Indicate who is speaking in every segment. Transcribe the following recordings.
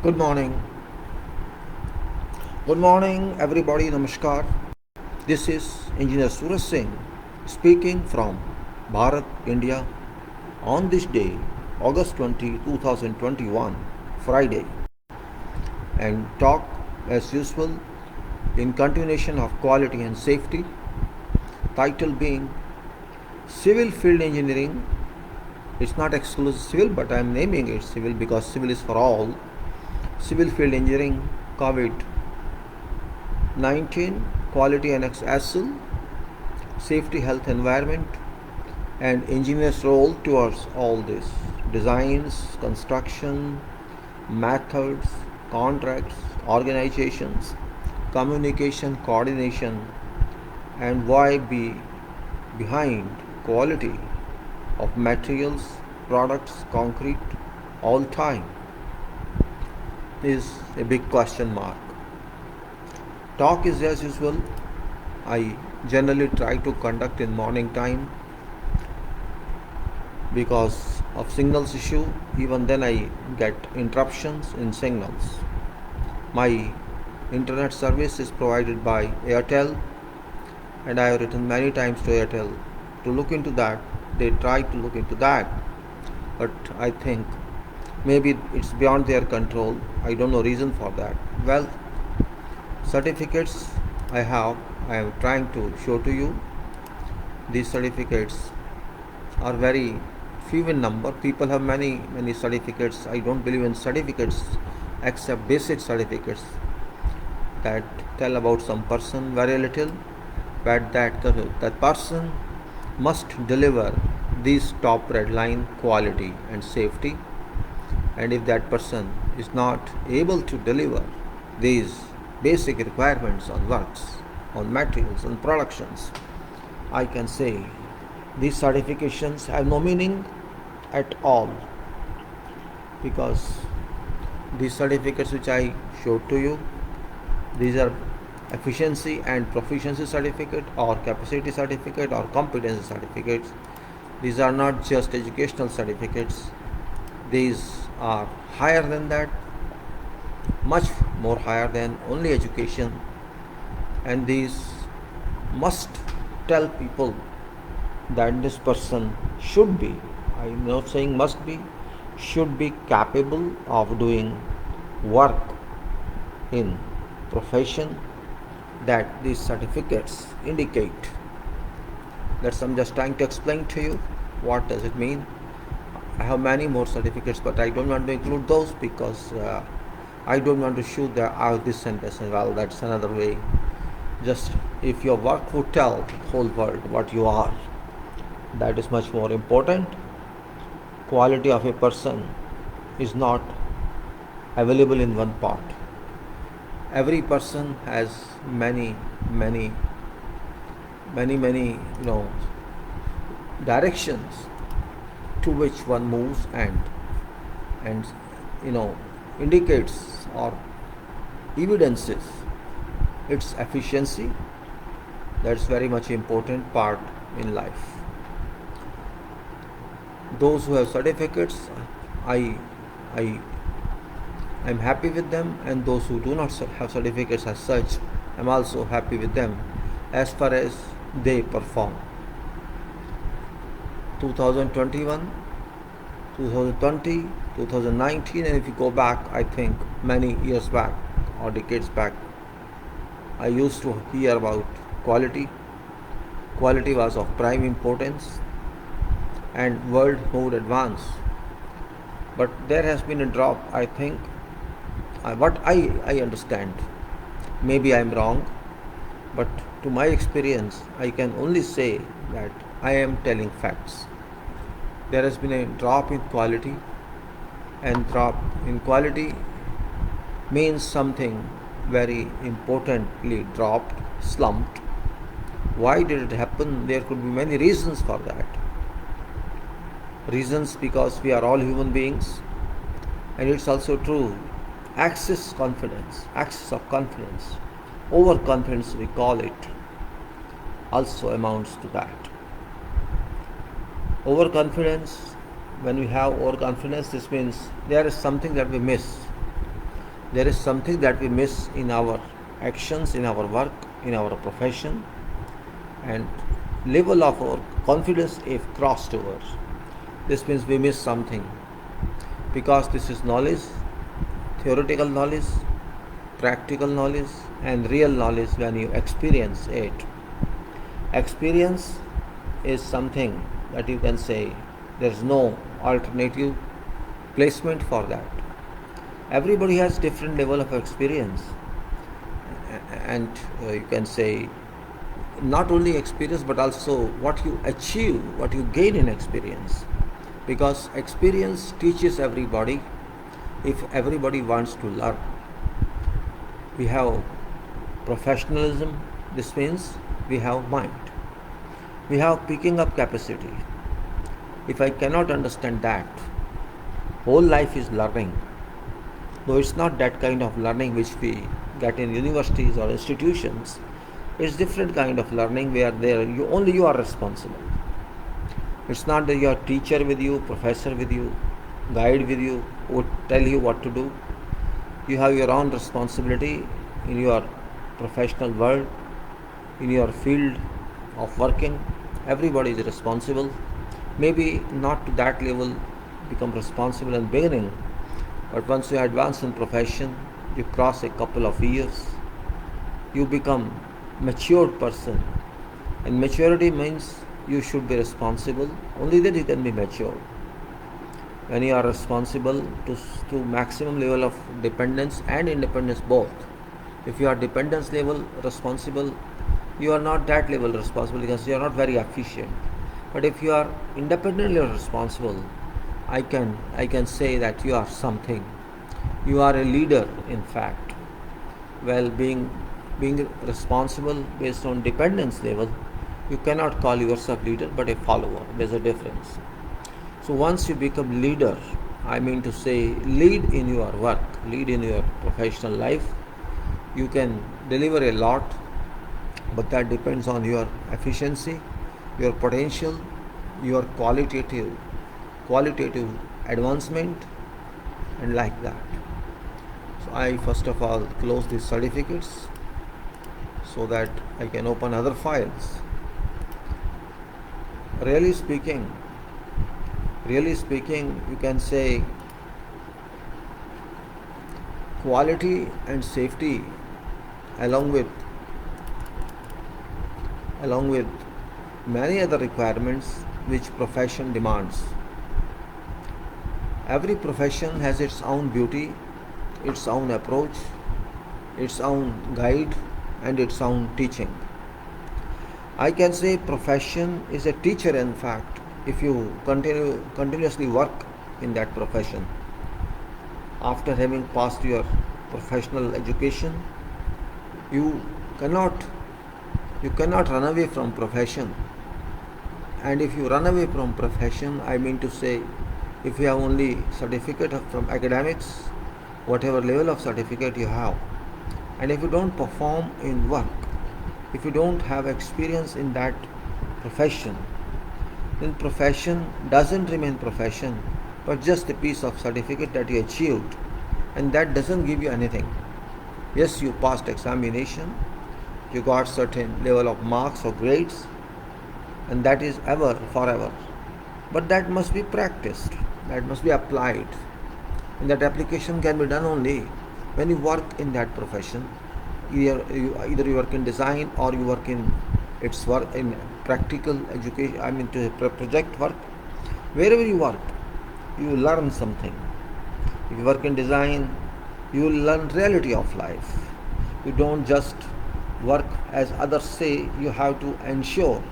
Speaker 1: Good morning. Good morning, everybody. Namaskar. This is Engineer Suraj Singh speaking from Bharat, India on this day, August 20, 2021, Friday, and talk as usual in continuation of quality and safety, title being Civil Field Engineering. It's not exclusive civil, but I am naming it civil because civil is for all. Civil Field Engineering, COVID-19, Quality AnnexSL, Safety, Health, Environment, and engineers' role towards all this. Designs, construction, methods, contracts, organizations, communication, coordination, and why be behind quality of materials, products, concrete, all time is a big question mark. Talk is as usual. I generally try to conduct in morning time because of signals issue. Even then I get interruptions in signals. My internet service is provided by Airtel, and I have written many times to Airtel to look into that. They try to look into that, but I think maybe it's beyond their control. I don't know reason for that. Well, certificates I am trying to show to you. These certificates are very few in number. People have many certificates. I don't believe in certificates except basic certificates that tell about some person very little, but that person must deliver these top red line, quality and safety. And if that person is not able to deliver these basic requirements on works, on materials, on productions, I can say these certifications have no meaning at all, because these certificates which I showed to you, these are efficiency and proficiency certificate or capacity certificate or competency certificates. These are not just educational certificates. These are higher than that, much more higher than only education, and these must tell people that this person should be, I am not saying must be, should be capable of doing work in profession that these certificates indicate. That's I'm just trying to explain to you what does it mean. I have many more certificates, but I don't want to include those because I don't want to shoot this sentence. Well, that's another way. Just if your work would tell the whole world what you are, that is much more important. Quality of a person is not available in one part. Every person has many directions to which one moves and indicates or evidences its efficiency. That's very much important part in life. Those who have certificates, I'm happy with them, and those who do not have certificates as such, I'm also happy with them as far as they perform. 2021, 2020, 2019, and if you go back, I think many years back or decades back, I used to hear about quality. Quality was of prime importance, and world moved advance. But there has been a drop, I think. What I understand, maybe I am wrong, but to my experience, I can only say that I am telling facts. There has been a drop in quality, and drop in quality means something very importantly dropped, slumped. Why did it happen? There could be many reasons for that. Reasons because we are all human beings, and it's also true. Excess of confidence, overconfidence we call it, also amounts to that. Overconfidence, when we have overconfidence, this means there is something that we miss. there is something that we miss in our actions, in our work, in our profession, and level of our confidence if crossed over. This means we miss something, because this is knowledge, theoretical knowledge, practical knowledge, and real knowledge when you experience it. Experience is something that you can say there is no alternative placement for that. Everybody has different level of experience, and you can say not only experience but also what you achieve, what you gain in experience, because experience teaches everybody if everybody wants to learn. We have professionalism, this means we have mind, we have picking up capacity. If I cannot understand that, whole life is learning, though it's not that kind of learning which we get in universities or institutions. It's different kind of learning where you are responsible. It's not that your teacher with you, professor with you, guide with you, would tell you what to do. You have your own responsibility in your professional world, in your field of working. Everybody is responsible. Maybe not to that level become responsible in beginning, but once you advance in profession, you cross a couple of years, you become matured person, and maturity means you should be responsible. Only then you can be mature. When you are responsible to maximum level of dependence and independence both. If you are dependence level responsible, you are not that level responsible because you are not very efficient. But if you are independently responsible, I can say that you are something. You are a leader, in fact. Well, being responsible based on dependence level, you cannot call yourself leader but a follower. There's a difference. So once you become leader, I mean to say lead in your work, lead in your professional life, you can deliver a lot, but that depends on your efficiency, your potential, your qualitative advancement, and like that. So I first of all close these certificates so that I can open other files. Really speaking, you can say quality and safety along with many other requirements which profession demands. Every profession has its own beauty, its own approach, its own guide, and its own teaching. I can say profession is a teacher, in fact, if you continuously work in that profession. After having passed your professional education, you cannot run away from profession. And if you run away from profession, I mean to say, if you have only certificate from academics, whatever level of certificate you have, and if you don't perform in work, if you don't have experience in that profession, then profession doesn't remain profession, but just a piece of certificate that you achieved, and that doesn't give you anything. Yes, you passed examination, you got certain level of marks or grades, and that is forever. But that must be practiced, that must be applied, and that application can be done only when you work in that profession. Either you work in design or you work in practical education, I mean to project work. Wherever you work, you learn something. If you work in design, you will learn reality of life. You don't just work as others say. You have to ensure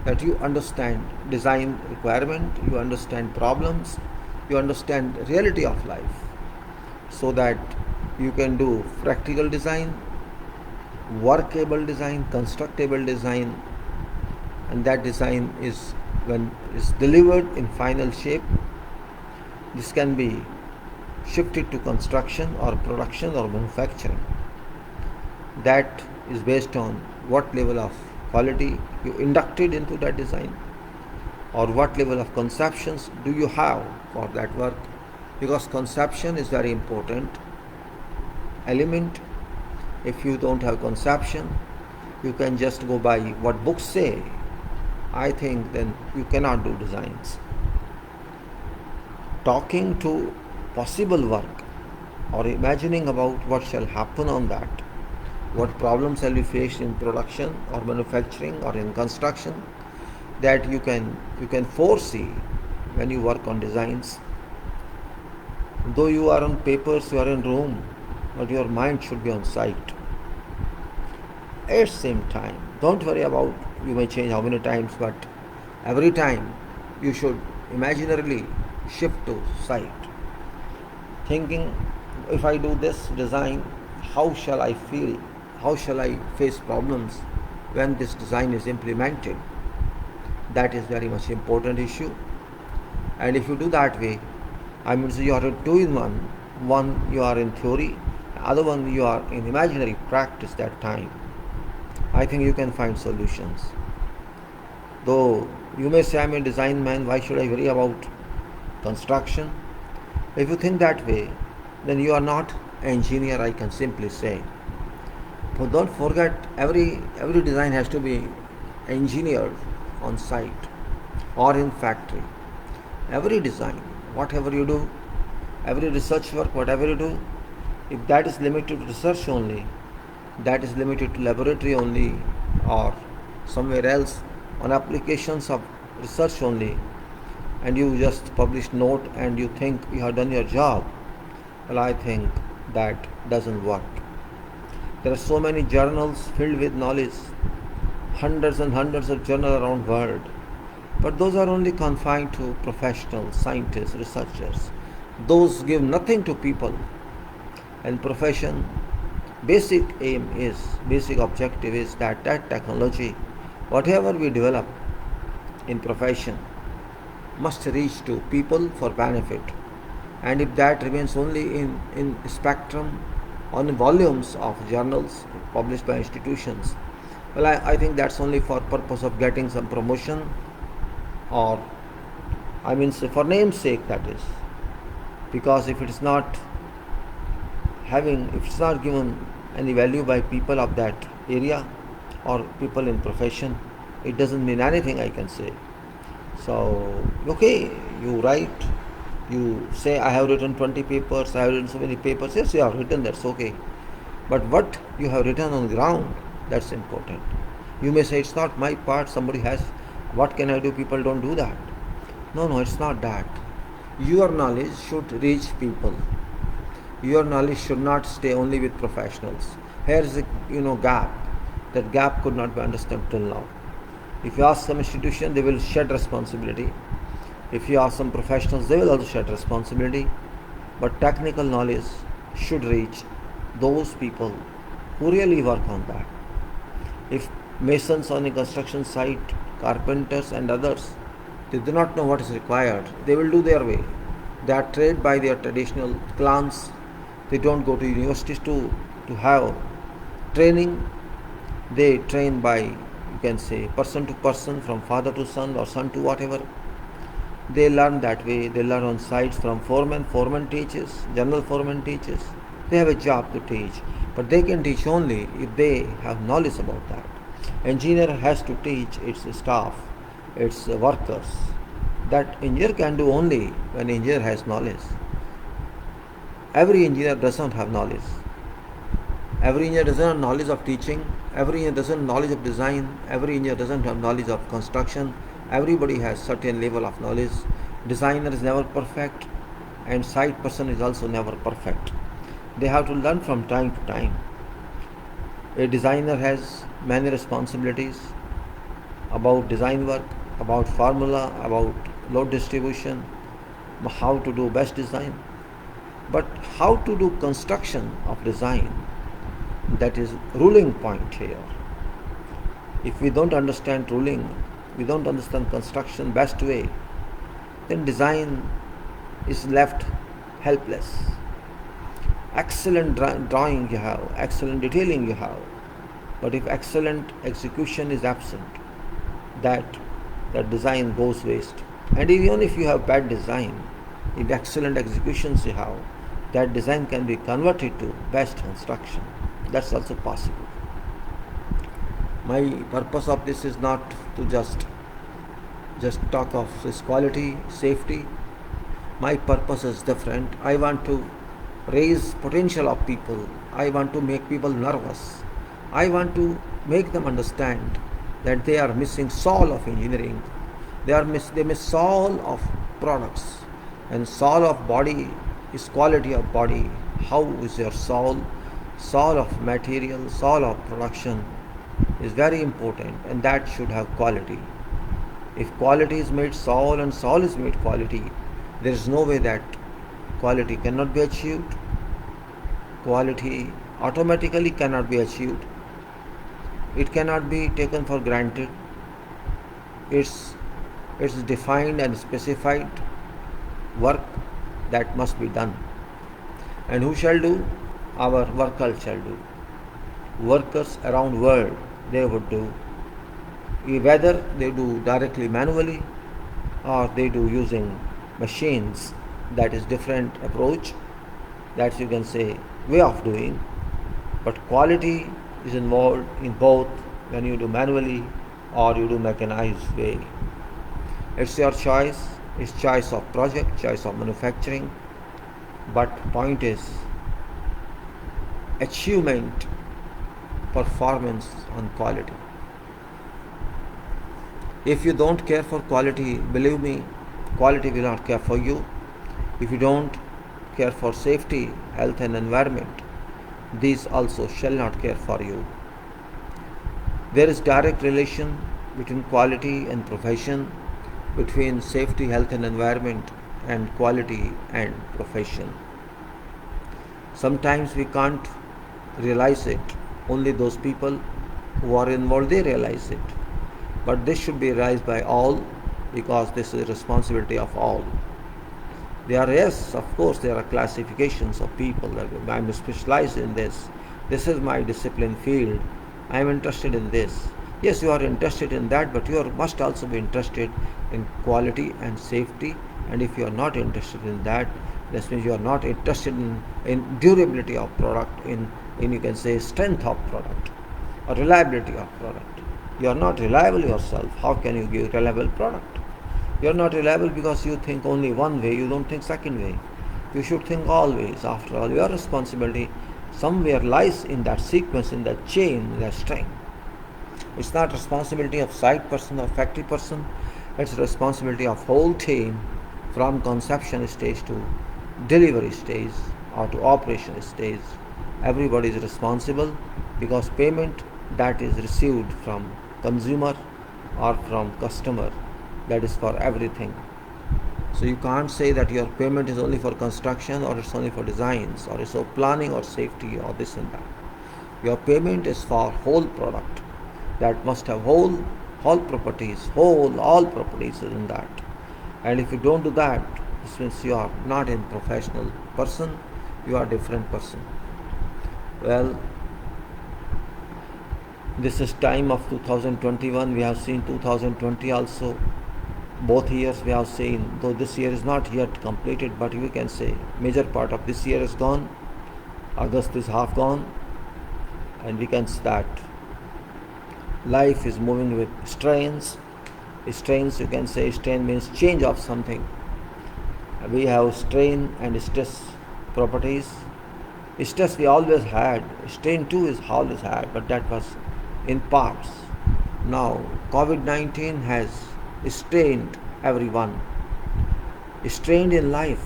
Speaker 1: that you understand design requirement, you understand problems, you understand reality of life, so that you can do practical design, workable design, constructable design, and that design is, when it's delivered in final shape, this can be shifted to construction or production or manufacturing. That is based on what level of quality you inducted into that design, or what level of conceptions do you have for that work, because conception is very important. element. If you don't have conception, you can just go by what books say. I think then you cannot do designs. Talking to possible work or imagining about what shall happen on that, what problems shall be faced in production or manufacturing or in construction, that you can foresee when you work on designs. Though you are on papers, you are in room, but your mind should be on site. At the same time, don't worry about you may change how many times, but every time you should imaginarily shift to site, thinking, if I do this design, how shall I feel? How shall I face problems when this design is implemented? That is very much important issue. And if you do that way, I mean, so you are two in one. One you are in theory, other one you are in imaginary practice that time. I think you can find solutions. Though you may say, I'm a design man, why should I worry about construction? If you think that way, then you are not an engineer, I can simply say. But don't forget, every design has to be engineered on site or in factory. Every design, whatever you do, every research work, whatever you do, if that is limited to research only, that is limited to laboratory only or somewhere else on applications of research only, and you just publish note and you think you have done your job, well, I think that doesn't work. There are so many journals filled with knowledge, hundreds and hundreds of journals around the world, but those are only confined to professionals, scientists, researchers. Those give nothing to people. And profession, basic objective is that technology, whatever we develop in profession, must reach to people for benefit. And if that remains only in spectrum, on volumes of journals published by institutions, well, I think that's only for purpose of getting some promotion, or I mean, for name's sake, that is. Because if it's not given any value by people of that area or people in profession, it doesn't mean anything, I can say. So, okay, you write, you say, I have written 20 papers, I have written so many papers. Yes, you have written, that's okay. But what you have written on the ground, that's important. You may say, it's not my part, somebody has, what can I do? People don't do that. No, it's not that. Your knowledge should reach people. Your knowledge should not stay only with professionals. Here is a gap. That gap could not be understood till now. If you ask some institution, they will shed responsibility. If you ask some professionals, they will also shed responsibility. But technical knowledge should reach those people who really work on that. If masons on a construction site, carpenters and others, they do not know what is required, they will do their way. They are trained by their traditional clans. They don't go to universities to have training. They train by, you can say, person to person, from father to son or son to whatever. They learn that way. They learn on sites from foreman. Foreman teaches, general foreman teaches. They have a job to teach, but they can teach only if they have knowledge about that. Engineer has to teach its staff, its workers. That engineer can do only when engineer has knowledge. Every engineer doesn't have knowledge. Every engineer doesn't have knowledge of teaching. Every engineer doesn't have knowledge of design. Every engineer doesn't have knowledge of construction. Everybody has certain level of knowledge. Designer is never perfect, and site person is also never perfect. They have to learn from time to time. A designer has many responsibilities about design work, about formula, about load distribution, how to do best design. But how to do construction of design, that is ruling point here. If we don't understand ruling, we don't understand construction best way, then design is left helpless. Excellent drawing you have, excellent detailing you have, but if excellent execution is absent, that design goes waste. And even if you have bad design, if excellent executions you have, that design can be converted to best construction. That's also possible. My purpose of this is not to just talk of this quality, safety. My purpose is different. I want to raise potential of people. I want to make people nervous. I want to make them understand that they are missing soul of engineering. They miss soul of products, and soul of body is quality of body. How is your soul? Soul of material, soul of production is very important, and that should have quality. If quality is made soul and soul is made quality, there is no way that quality cannot be achieved. Quality automatically cannot be achieved. It cannot be taken for granted. It's defined and specified work that must be done. And who shall do? Our workers shall do. Workers around world, they would do. Whether they do directly manually or they do using machines, that is different approach. That's, you can say, way of doing. But quality is involved in both when you do manually or you do mechanized way. It's your choice. It's choice of project, choice of manufacturing. But point is achievement, performance on quality. If you don't care for quality, believe me, quality will not care for you. If you don't care for safety, health and environment, these also shall not care for you. There is direct relation between quality and profession, between safety, health and environment, and quality and profession. Sometimes we can't realize it. Only those people who are involved, they realize it. But this should be realized by all, because this is the responsibility of all. Yes, of course, there are classifications of people. I am specialized in this. This is my discipline field. I am interested in this. Yes, you are interested in that, but you must also be interested in quality and safety. And if you are not interested in that, this means you are not interested in durability of product, in you can say strength of product or reliability of product. You are not reliable yourself. How can you give reliable product? You are not reliable because you think only one way, you don't think second way. You should think always. After all, your responsibility somewhere lies in that sequence, in that chain, in that string. It's not responsibility of site person or factory person. It's responsibility of whole team, from conception stage to delivery stage or to operation stage. Everybody is responsible, because payment that is received from consumer or from customer, that is for everything. So you can't say that your payment is only for construction, or it's only for designs, or it's for planning or safety or this and that. Your payment is for whole product, that must have whole properties, all properties in that. And if you don't do that, this means you are not a professional person, you are a different person. Well, this is time of 2021. We have seen 2020 also. Both years we have seen, though this year is not yet completed, but we can say major part of this year is gone. August is half gone, and we can say that life is moving with strains. Strains, you can say strain means change of something. We have strain and stress properties. Stress we always had, strain too is always had, but that was in parts. Now COVID-19 has strained everyone. Strained in life.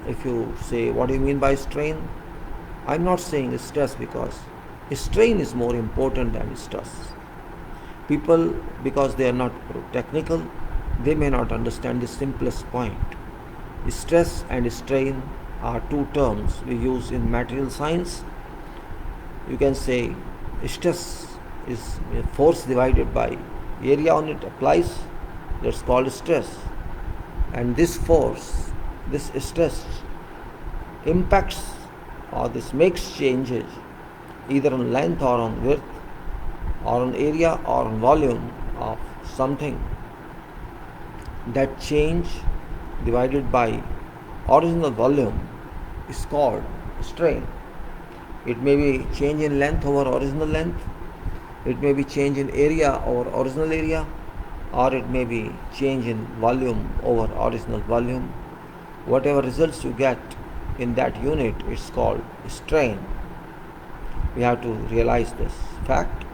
Speaker 1: If you say, what do you mean by strain? I'm not saying stress, because strain is more important than stress. People, because they are not technical, they may not understand the simplest point. Stress and strain are two terms we use in material science. You can say stress is a force divided by area on it applies. That's called stress. And this force, this stress impacts, or this makes changes either on length or on width or on area or on volume of something. That change divided by original volume is called strain. It may be change in length over original length, it may be change in area over original area, or it may be change in volume over original volume. Whatever results you get in that unit is called strain. We have to realize this fact.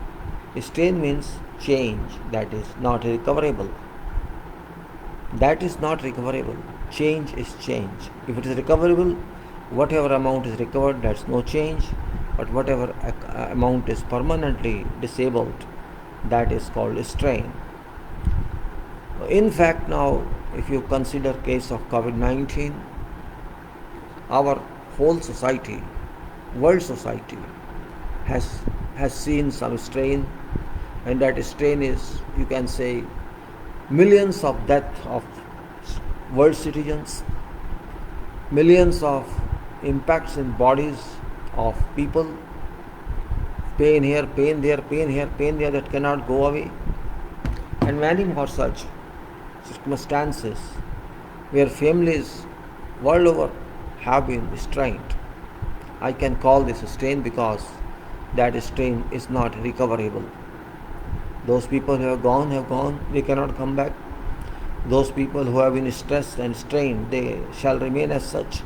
Speaker 1: Strain means change that is not recoverable. That is not recoverable. Change is change. If it is recoverable, whatever amount is recovered, that's no change. But whatever amount is permanently disabled, that is called strain. In fact, now if you consider case of COVID-19, our whole society, world society, has seen some strain, and that strain is, you can say, millions of death of world citizens, millions of impacts in bodies of people, pain here, pain there, pain here, pain there that cannot go away, and many more such circumstances where families world over have been strained. I can call this strain because that strain is not recoverable. Those people who have gone, they cannot come back. Those people who have been stressed and strained, they shall remain as such.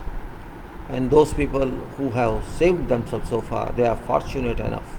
Speaker 1: And those people who have saved themselves so far, they are fortunate enough.